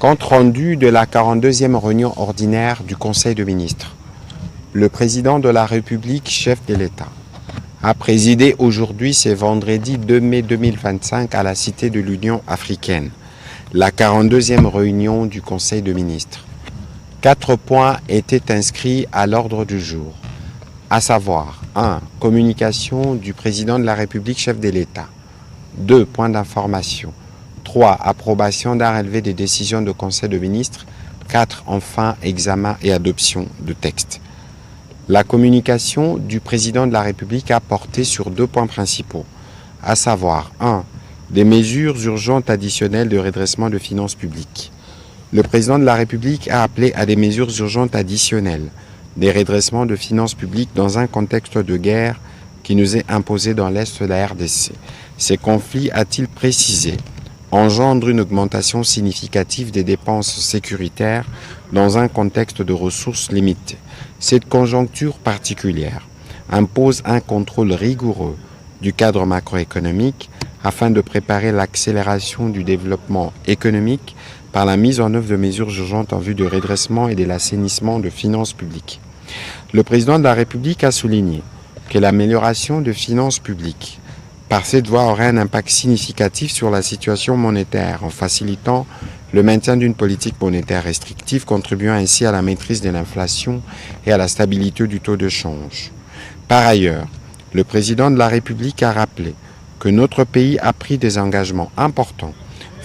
Compte rendu de la 42e réunion ordinaire du Conseil de ministres. Le président de la République, chef de l'État, a présidé aujourd'hui, c'est vendredi 2 mai 2025, à la Cité de l'Union africaine, la 42e réunion du Conseil de ministres. 4 points étaient inscrits à l'ordre du jour, à savoir 1. Communication du président de la République, chef de l'État. 2. Points d'information. 3. Approbation d'un relevé des décisions du Conseil de ministres. 4. Enfin, examen et adoption de textes. La communication du président de la République a porté sur 2 points principaux, à savoir 1. Des mesures urgentes additionnelles de redressement de finances publiques. Le président de la République a appelé à des mesures urgentes additionnelles, des redressements de finances publiques dans un contexte de guerre qui nous est imposé dans l'Est de la RDC. Ces conflits, a-t-il précisé, engendrent une augmentation significative des dépenses sécuritaires dans un contexte de ressources limitées. Cette conjoncture particulière impose un contrôle rigoureux du cadre macroéconomique afin de préparer l'accélération du développement économique par la mise en œuvre de mesures urgentes en vue du redressement et de l'assainissement de finances publiques. Le président de la République a souligné que l'amélioration de finances publiques par cette voie aurait un impact significatif sur la situation monétaire en facilitant le maintien d'une politique monétaire restrictive, contribuant ainsi à la maîtrise de l'inflation et à la stabilité du taux de change. Par ailleurs, le président de la République a rappelé que notre pays a pris des engagements importants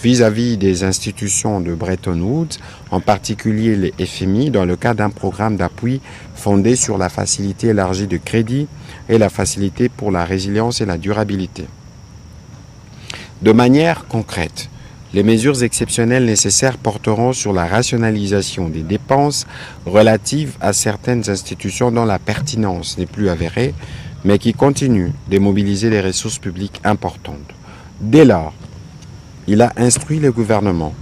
vis-à-vis des institutions de Bretton Woods, en particulier les FMI, dans le cadre d'un programme d'appui fondé sur la facilité élargie de crédit et la facilité pour la résilience et la durabilité. De manière concrète, les mesures exceptionnelles nécessaires porteront sur la rationalisation des dépenses relatives à certaines institutions dont la pertinence n'est plus avérée, mais qui continuent de mobiliser des ressources publiques importantes. Dès lors, il a instruit le gouvernement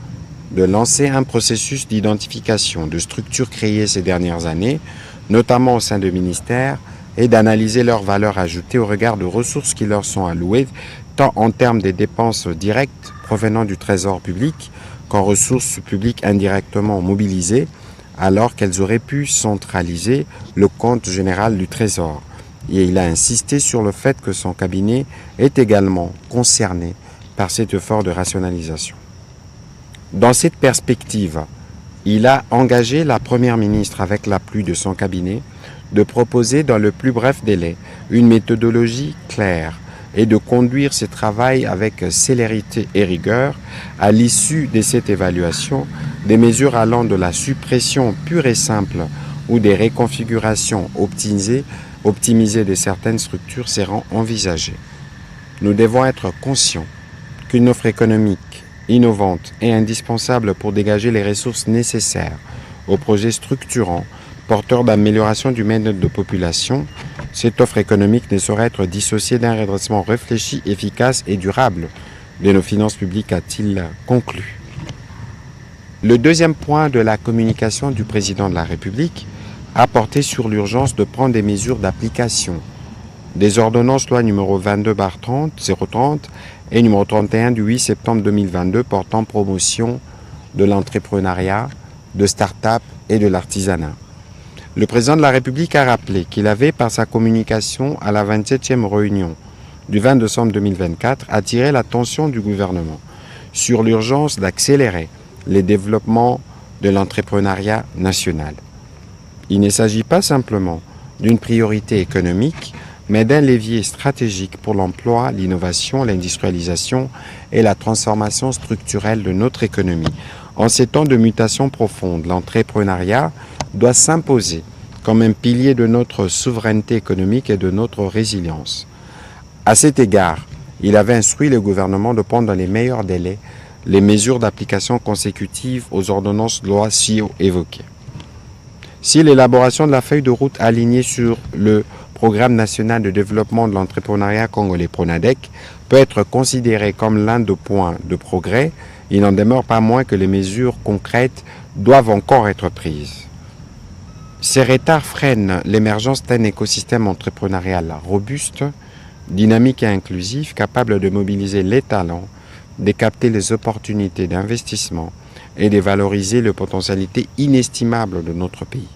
de lancer un processus d'identification de structures créées ces dernières années, notamment au sein de ministères, et d'analyser leur valeur ajoutée au regard de ressources qui leur sont allouées, tant en termes des dépenses directes provenant du trésor public qu'en ressources publiques indirectement mobilisées, alors qu'elles auraient pu centraliser le compte général du trésor. Et il a insisté sur le fait que son cabinet est également concerné par cet effort de rationalisation. Dans cette perspective, il a engagé la Première ministre, avec l'appui de son cabinet, de proposer dans le plus bref délai une méthodologie claire et de conduire ce travail avec célérité et rigueur. À l'issue de cette évaluation, des mesures allant de la suppression pure et simple ou des reconfigurations optimisées de certaines structures seront envisagées. Nous devons être conscients qu'une offre économique innovante est indispensable pour dégager les ressources nécessaires aux projets structurants porteurs d'amélioration du bien-être de population. Cette offre économique ne saurait être dissociée d'un redressement réfléchi, efficace et durable de nos finances publiques, a-t-il conclu. Le deuxième point de la communication du président de la République a porté sur l'urgence de prendre des mesures d'application des ordonnances loi numéro 22/030 et numéro 31 du 8 septembre 2022 portant promotion de l'entrepreneuriat, de start-up et de l'artisanat. Le président de la République a rappelé qu'il avait, par sa communication à la 27e réunion du 20 décembre 2024, attiré l'attention du gouvernement sur l'urgence d'accélérer les développements de l'entrepreneuriat national. Il ne s'agit pas simplement d'une priorité économique, mais d'un levier stratégique pour l'emploi, l'innovation, l'industrialisation et la transformation structurelle de notre économie. En ces temps de mutation profonde, l'entrepreneuriat doit s'imposer comme un pilier de notre souveraineté économique et de notre résilience. À cet égard, il avait instruit le gouvernement de prendre dans les meilleurs délais les mesures d'application consécutives aux ordonnances loi ci évoquées. Si l'élaboration de la feuille de route alignée sur le Programme national de développement de l'entrepreneuriat congolais PRONADEC peut être considéré comme l'un des points de progrès, il n'en demeure pas moins que les mesures concrètes doivent encore être prises. Ces retards freinent l'émergence d'un écosystème entrepreneurial robuste, dynamique et inclusif, capable de mobiliser les talents, de capter les opportunités d'investissement, et de valoriser les potentialités inestimables de notre pays.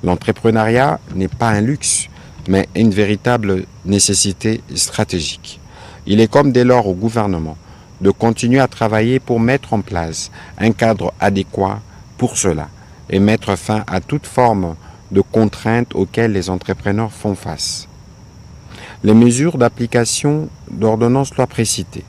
L'entrepreneuriat n'est pas un luxe, mais une véritable nécessité stratégique. Il est comme dès lors au gouvernement de continuer à travailler pour mettre en place un cadre adéquat pour cela et mettre fin à toute forme de contraintes auxquelles les entrepreneurs font face. Les mesures d'application d'ordonnances loi précitées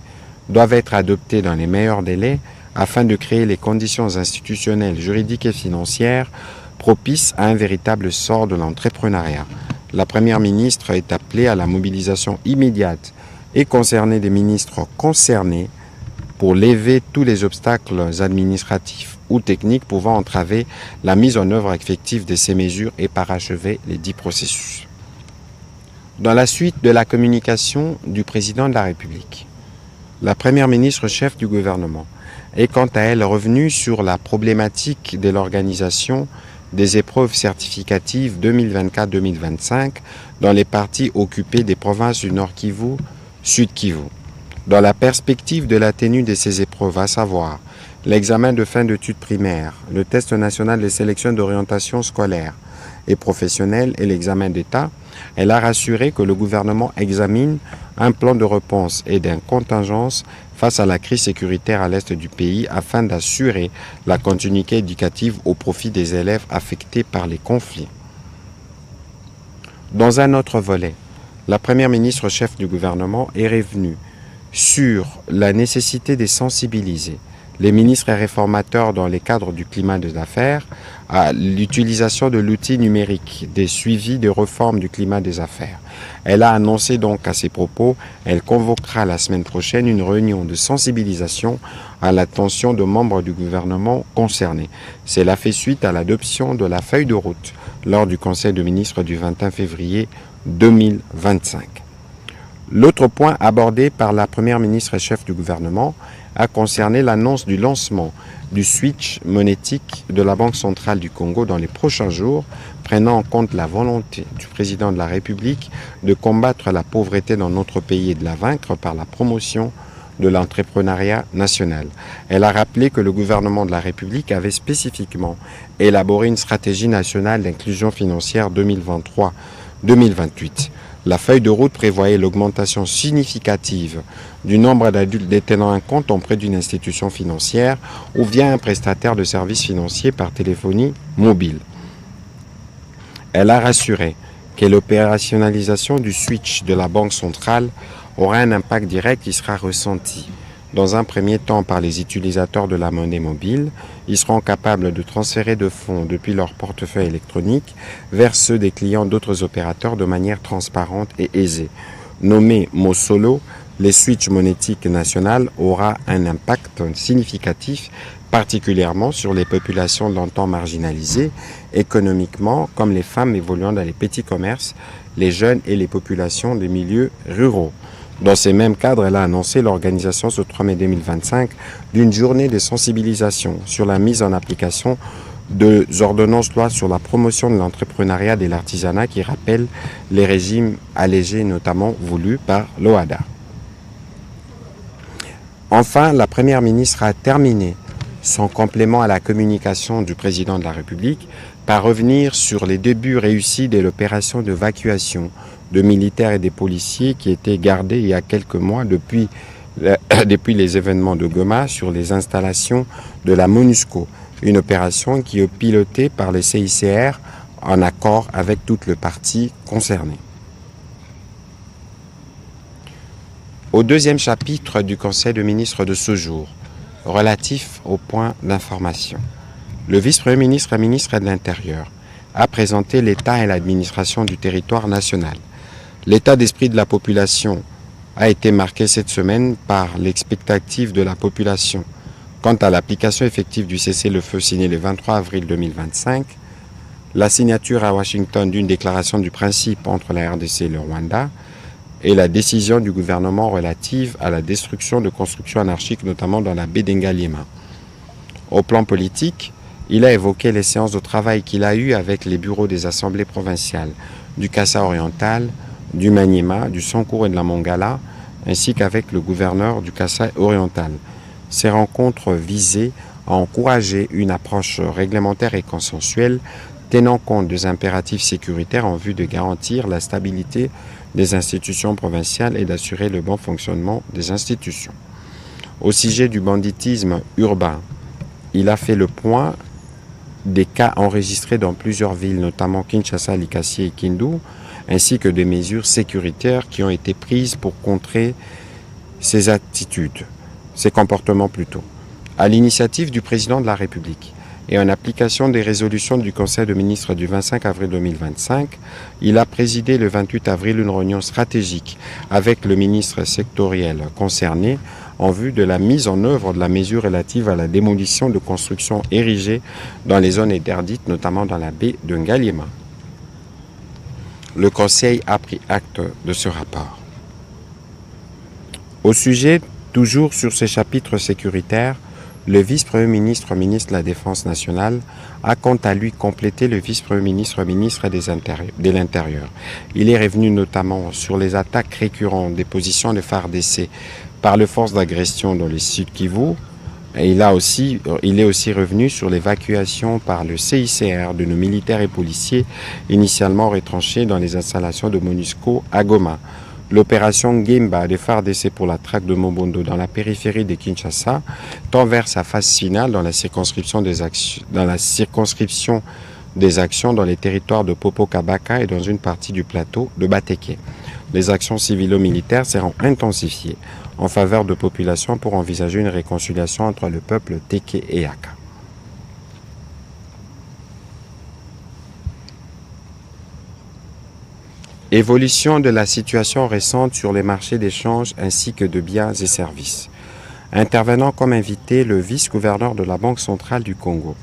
doivent être adoptées dans les meilleurs délais afin de créer les conditions institutionnelles, juridiques et financières propices à un véritable sort de l'entrepreneuriat. La Première ministre est appelée à la mobilisation immédiate et concernée des ministres concernés pour lever tous les obstacles administratifs ou techniques pouvant entraver la mise en œuvre effective de ces mesures et parachever les dits processus. Dans la suite de la communication du président de la République, la Première ministre chef du gouvernement est quant à elle revenue sur la problématique de l'organisation des épreuves certificatives 2024-2025 dans les parties occupées des provinces du Nord Kivu, Sud Kivu. Dans la perspective de la tenue de ces épreuves, à savoir l'examen de fin d'études primaires, le test national de sélection d'orientation scolaire et professionnelle et l'examen d'État, elle a rassuré que le gouvernement examine un plan de réponse et d'une contingence face à la crise sécuritaire à l'est du pays afin d'assurer la continuité éducative au profit des élèves affectés par les conflits. Dans un autre volet, la Première ministre chef du gouvernement est revenue sur la nécessité de sensibiliser les ministres et réformateurs dans le cadre du climat des affaires à l'utilisation de l'outil numérique des suivis de réformes du climat des affaires. Elle a annoncé donc à ses propos, elle convoquera la semaine prochaine une réunion de sensibilisation à l'attention de membres du gouvernement concernés. Cela fait suite à l'adoption de la feuille de route lors du Conseil des ministres du 21 février 2025. L'autre point abordé par la Première ministre et chef du gouvernement a concerné l'annonce du lancement du switch monétique de la Banque centrale du Congo dans les prochains jours, prenant en compte la volonté du président de la République de combattre la pauvreté dans notre pays et de la vaincre par la promotion de l'entrepreneuriat national. Elle a rappelé que le gouvernement de la République avait spécifiquement élaboré une stratégie nationale d'inclusion financière 2023-2028. La feuille de route prévoyait l'augmentation significative du nombre d'adultes détenant un compte auprès d'une institution financière ou via un prestataire de services financiers par téléphonie mobile. Elle a rassuré que l'opérationnalisation du switch de la Banque centrale aura un impact direct qui sera ressenti. Dans un premier temps par les utilisateurs de la monnaie mobile, ils seront capables de transférer de fonds depuis leur portefeuille électronique vers ceux des clients d'autres opérateurs de manière transparente et aisée. Nommé Mosolo, le switch monétique national aura un impact significatif, particulièrement sur les populations longtemps marginalisées économiquement, comme les femmes évoluant dans les petits commerces, les jeunes et les populations des milieux ruraux. Dans ces mêmes cadres, elle a annoncé l'organisation ce 3 mai 2025 d'une journée de sensibilisation sur la mise en application des ordonnances loi sur la promotion de l'entrepreneuriat et de l'artisanat qui rappellent les régimes allégés notamment voulus par l'OHADA. Enfin, la Première ministre a terminé son complément à la communication du président de la République par revenir sur les débuts réussis de l'opération d'évacuation de militaires et des policiers qui étaient gardés il y a quelques mois depuis les événements de Goma sur les installations de la MONUSCO, une opération qui est pilotée par les CICR en accord avec toutes les parties concernées. Au deuxième chapitre du Conseil des ministres de ce jour, relatif au point d'information, le vice-premier ministre et ministre de l'Intérieur a présenté l'État et l'administration du territoire national. L'état d'esprit de la population a été marqué cette semaine par l'expectative de la population quant à l'application effective du cessez-le-feu signé le 23 avril 2025, la signature à Washington d'une déclaration du principe entre la RDC et le Rwanda et la décision du gouvernement relative à la destruction de constructions anarchiques, notamment dans la baie d'Engaliema. Au plan politique, il a évoqué les séances de travail qu'il a eues avec les bureaux des assemblées provinciales du Kassa oriental, du Maniema, du Sankour et de la Mongala, ainsi qu'avec le gouverneur du Kasaï oriental. Ces rencontres visaient a encouragé une approche réglementaire et consensuelle tenant compte des impératifs sécuritaires en vue de garantir la stabilité des institutions provinciales et d'assurer le bon fonctionnement des institutions. Au sujet du banditisme urbain, il a fait le point des cas enregistrés dans plusieurs villes, notamment Kinshasa, Likasi et Kindu, ainsi que des mesures sécuritaires qui ont été prises pour contrer ces attitudes, ces comportements plutôt. À l'initiative du président de la République et en application des résolutions du Conseil des ministres du 25 avril 2025, il a présidé le 28 avril une réunion stratégique avec le ministre sectoriel concerné en vue de la mise en œuvre de la mesure relative à la démolition de constructions érigées dans les zones interdites, notamment dans la baie de Ngaliema. Le Conseil a pris acte de ce rapport. Au sujet, toujours sur ces chapitres sécuritaires, le vice-premier ministre, ministre de la Défense nationale, a quant à lui complété le vice-premier ministre, ministre de l'Intérieur. Il est revenu notamment sur les attaques récurrentes des positions de FARDC par les forces d'agression dans le Sud Kivu. Et il est aussi revenu sur l'évacuation par le CICR de nos militaires et policiers initialement retranchés dans les installations de MONUSCO à Goma. L'opération Gemba des FARDC pour la traque de Mobondo dans la périphérie de Kinshasa tend vers sa phase finale dans la circonscription des actions dans les territoires de Popo-Kabaka et dans une partie du plateau de Bateke. Les actions civilo-militaires seront intensifiées en faveur de populations pour envisager une réconciliation entre le peuple Teke et Yaka. Évolution de la situation récente sur les marchés d'échange ainsi que de biens et services. Intervenant comme invité, le vice-gouverneur de la Banque centrale du Congo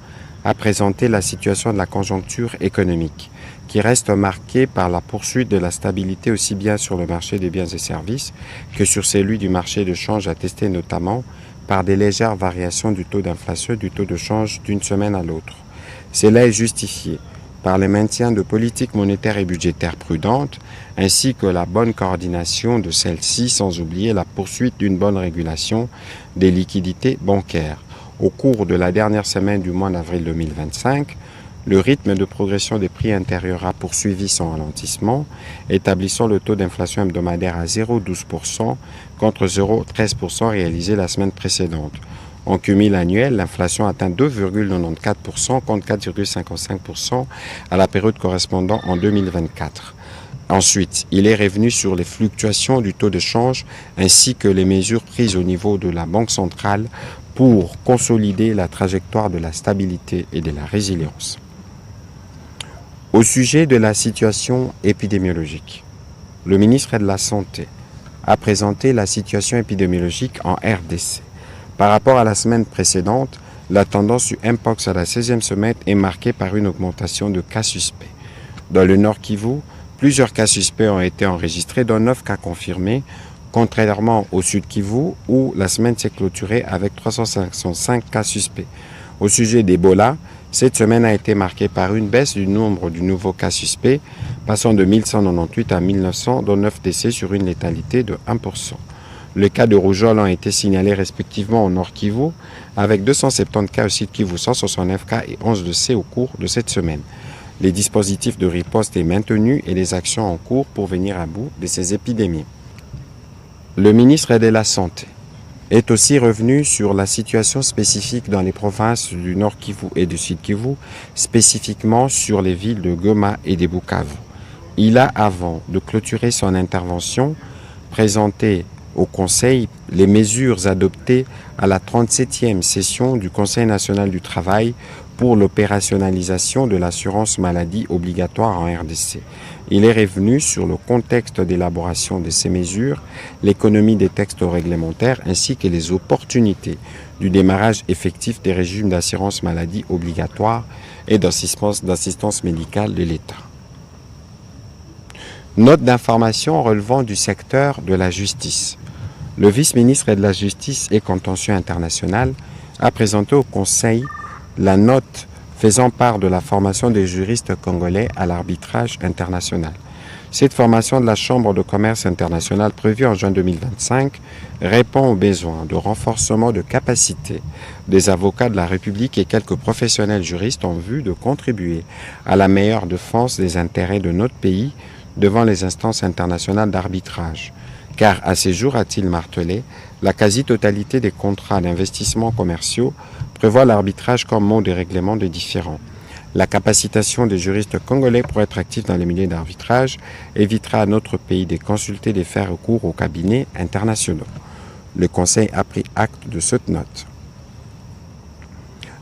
a présenté la situation de la conjoncture économique, qui reste marquée par la poursuite de la stabilité aussi bien sur le marché des biens et services que sur celui du marché de change, attesté notamment par des légères variations du taux d'inflation et du taux de change d'une semaine à l'autre. Cela est justifié par le maintien de politiques monétaires et budgétaires prudentes, ainsi que la bonne coordination de celles-ci, sans oublier la poursuite d'une bonne régulation des liquidités bancaires. Au cours de la dernière semaine du mois d'avril 2025, le rythme de progression des prix intérieurs a poursuivi son ralentissement, établissant le taux d'inflation hebdomadaire à 0,12% contre 0,13% réalisé la semaine précédente. En cumul annuel, l'inflation atteint 2,94% contre 4,55% à la période correspondant en 2024. Ensuite, il est revenu sur les fluctuations du taux de change ainsi que les mesures prises au niveau de la Banque centrale pour consolider la trajectoire de la stabilité et de la résilience. Au sujet de la situation épidémiologique, le ministre de la Santé a présenté la situation épidémiologique en RDC. Par rapport à la semaine précédente, la tendance du Mpox à la 16e semaine est marquée par une augmentation de cas suspects. Dans le Nord Kivu, plusieurs cas suspects ont été enregistrés, dont 9 cas confirmés, contrairement au Sud Kivu où la semaine s'est clôturée avec 355 cas suspects. Au sujet d'Ebola, cette semaine a été marquée par une baisse du nombre de nouveaux cas suspects, passant de 1198 à 1900, dont 9 décès sur une létalité de 1%. Les cas de rougeole ont été signalés respectivement au Nord Kivu, avec 270 cas au Sud Kivu, 169 cas et 11 décès au cours de cette semaine. Les dispositifs de riposte sont maintenus et les actions en cours pour venir à bout de ces épidémies. Le ministre de la Santé est aussi revenu sur la situation spécifique dans les provinces du Nord Kivu et du Sud Kivu, spécifiquement sur les villes de Goma et de Bukavu. Il a, avant de clôturer son intervention, présenté au Conseil les mesures adoptées à la 37e session du Conseil national du travail pour l'opérationnalisation de l'assurance maladie obligatoire en RDC. Il est revenu sur le contexte d'élaboration de ces mesures, l'économie des textes réglementaires ainsi que les opportunités du démarrage effectif des régimes d'assurance maladie obligatoire et d'assistance médicale de l'État. Note d'information relevant du secteur de la justice. Le vice-ministre de la Justice et Contentieux international a présenté au Conseil la note faisant part de la formation des juristes congolais à l'arbitrage international. Cette formation de la Chambre de commerce internationale prévue en juin 2025 répond aux besoins de renforcement de capacité des avocats de la République et quelques professionnels juristes en vue de contribuer à la meilleure défense des intérêts de notre pays devant les instances internationales d'arbitrage. Car à ces jours, a-t-il martelé, la quasi-totalité des contrats d'investissement commerciaux prévoit l'arbitrage comme mode de règlement des différends. La capacitation des juristes congolais pour être actifs dans les milieux d'arbitrage évitera à notre pays de consulter de faire recours aux cabinets internationaux. Le Conseil a pris acte de cette note.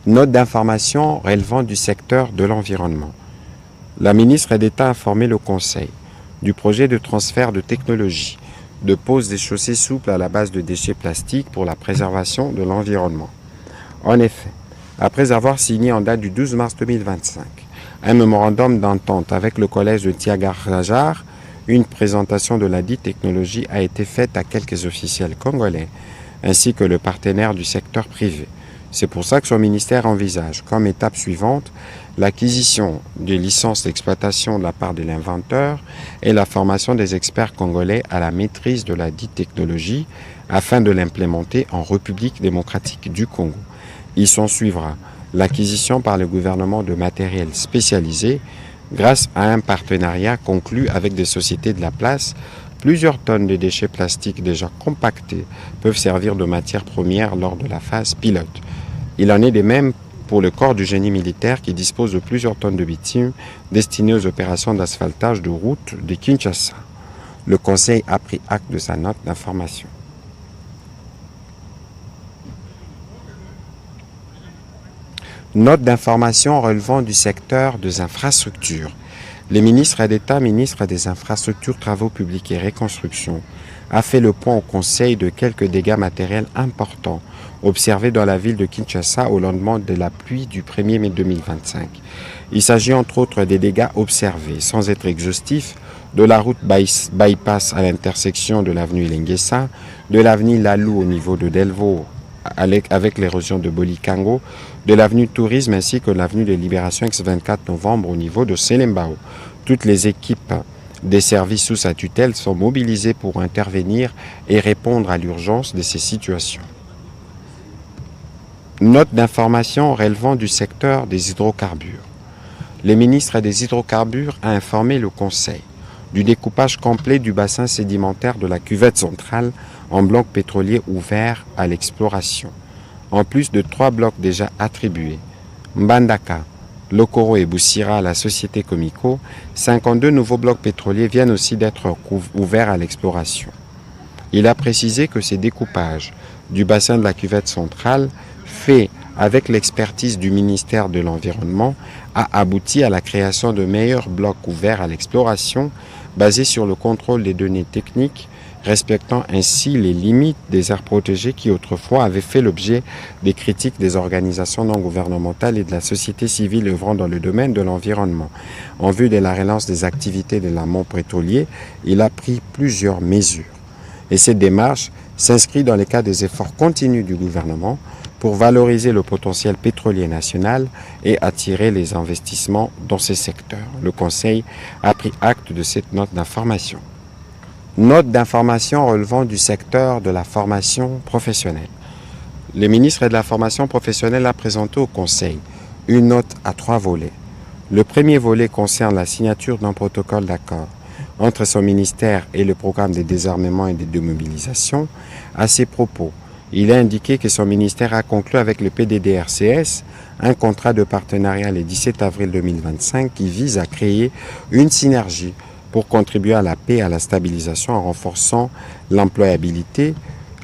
Note d'information relevant du secteur de l'environnement. La ministre d'État a informé le Conseil du projet de transfert de technologie de pose des chaussées souples à la base de déchets plastiques pour la préservation de l'environnement. En effet, après avoir signé en date du 12 mars 2025 un mémorandum d'entente avec le collège de Tiagarajar, une présentation de la dite technologie a été faite à quelques officiels congolais ainsi que le partenaire du secteur privé. C'est pour ça que son ministère envisage comme étape suivante l'acquisition des licences d'exploitation de la part de l'inventeur et la formation des experts congolais à la maîtrise de la dite technologie afin de l'implémenter en République démocratique du Congo. Il s'en suivra l'acquisition par le gouvernement de matériel spécialisé grâce à un partenariat conclu avec des sociétés de la place. Plusieurs tonnes de déchets plastiques déjà compactés peuvent servir de matière première lors de la phase pilote. Il en est de même pour le corps du génie militaire qui dispose de plusieurs tonnes de bitume destinées aux opérations d'asphaltage de routes de Kinshasa. Le Conseil a pris acte de sa note d'information. Note d'information relevant du secteur des infrastructures. Le ministre d'État, ministre des Infrastructures, Travaux publics et Reconstruction, a fait le point au Conseil de quelques dégâts matériels importants observés dans la ville de Kinshasa au lendemain de la pluie du 1er mai 2025. Il s'agit entre autres des dégâts observés, sans être exhaustif, de la route bypass à l'intersection de l'avenue Lengesa, de l'avenue Lalou au niveau de Delvaux avec l'érosion de Bolikango, de l'avenue Tourisme ainsi que l'avenue de Libération ex-24 novembre au niveau de Selembao. Toutes les équipes des services sous sa tutelle sont mobilisées pour intervenir et répondre à l'urgence de ces situations. Note d'information relevant du secteur des hydrocarbures. Le ministre des Hydrocarbures a informé le Conseil du découpage complet du bassin sédimentaire de la cuvette centrale en blocs pétroliers ouverts à l'exploration. En plus de 3 blocs déjà attribués, Mbandaka, Lokoro et Boussira à la société Comico, 52 nouveaux blocs pétroliers viennent aussi d'être ouverts à l'exploration. Il a précisé que ces découpages du bassin de la cuvette centrale, fait avec l'expertise du ministère de l'Environnement, a abouti à la création de meilleurs blocs ouverts à l'exploration basés sur le contrôle des données techniques, respectant ainsi les limites des aires protégées qui autrefois avaient fait l'objet des critiques des organisations non gouvernementales et de la société civile œuvrant dans le domaine de l'environnement. En vue de la relance des activités de l'amont pétrolier, il a pris plusieurs mesures. Et cette démarche s'inscrit dans le cadre des efforts continus du gouvernement pour valoriser le potentiel pétrolier national et attirer les investissements dans ces secteurs. Le Conseil a pris acte de cette note d'information. Note d'information relevant du secteur de la formation professionnelle. Le ministre de la formation professionnelle a présenté au Conseil une note à 3 volets. Le premier volet concerne la signature d'un protocole d'accord entre son ministère et le programme de désarmement et de démobilisation. À ces propos, il a indiqué que son ministère a conclu avec le PDDRCS un contrat de partenariat le 17 avril 2025 qui vise à créer une synergie pour contribuer à la paix et à la stabilisation en renforçant l'employabilité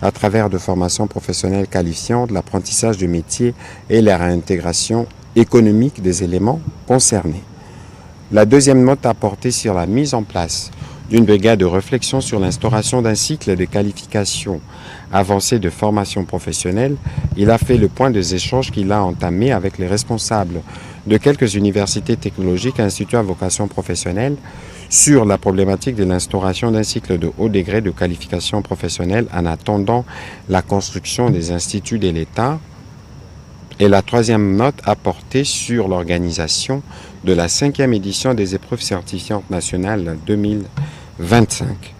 à travers de formations professionnelles qualifiantes, l'apprentissage de métiers et la réintégration économique des éléments concernés. La deuxième note a porté sur la mise en place d'une brigade de réflexion sur l'instauration d'un cycle de qualification avancée de formation professionnelle. Il a fait le point des échanges qu'il a entamés avec les responsables de quelques universités technologiques et instituts à vocation professionnelle sur la problématique de l'instauration d'un cycle de haut degré de qualification professionnelle en attendant la construction des instituts de l'État Et la troisième note a porté sur l'organisation de la 5e édition des épreuves certifiantes nationales 2025.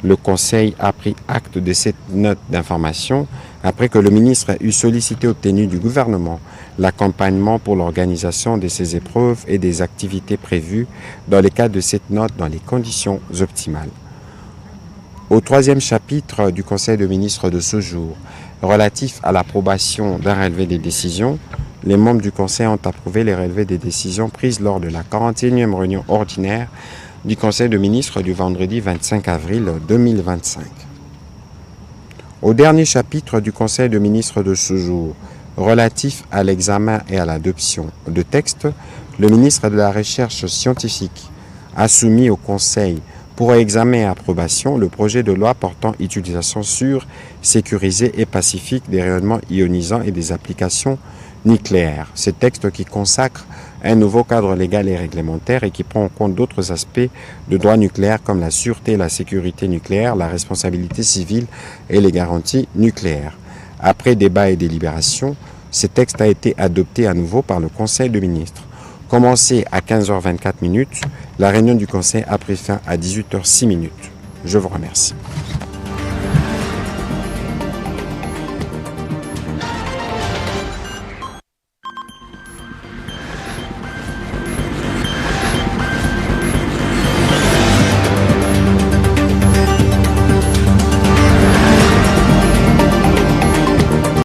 Le Conseil a pris acte de cette note d'information après que le ministre a eu sollicité et obtenu du gouvernement l'accompagnement pour l'organisation de ces épreuves et des activités prévues dans le cadre de cette note dans les conditions optimales. Au troisième chapitre du Conseil de ministres de ce jour, relatif à l'approbation d'un relevé des décisions, les membres du Conseil ont approuvé les relevés des décisions prises lors de la 41e réunion ordinaire du Conseil de ministres du vendredi 25 avril 2025. Au dernier chapitre du Conseil de ministres de ce jour, relatif à l'examen et à l'adoption de textes, le ministre de la Recherche scientifique a soumis au Conseil pour examen et approbation le projet de loi portant utilisation sûre, sécurisée et pacifique des rayonnements ionisants et des applications nucléaires. Ce texte qui consacre un nouveau cadre légal et réglementaire et qui prend en compte d'autres aspects de droit nucléaire comme la sûreté et la sécurité nucléaire, la responsabilité civile et les garanties nucléaires. Après débat et délibération, ce texte a été adopté à nouveau par le Conseil de ministres. Commencé à 15h24, la réunion du Conseil a pris fin à 18h06. Je vous remercie.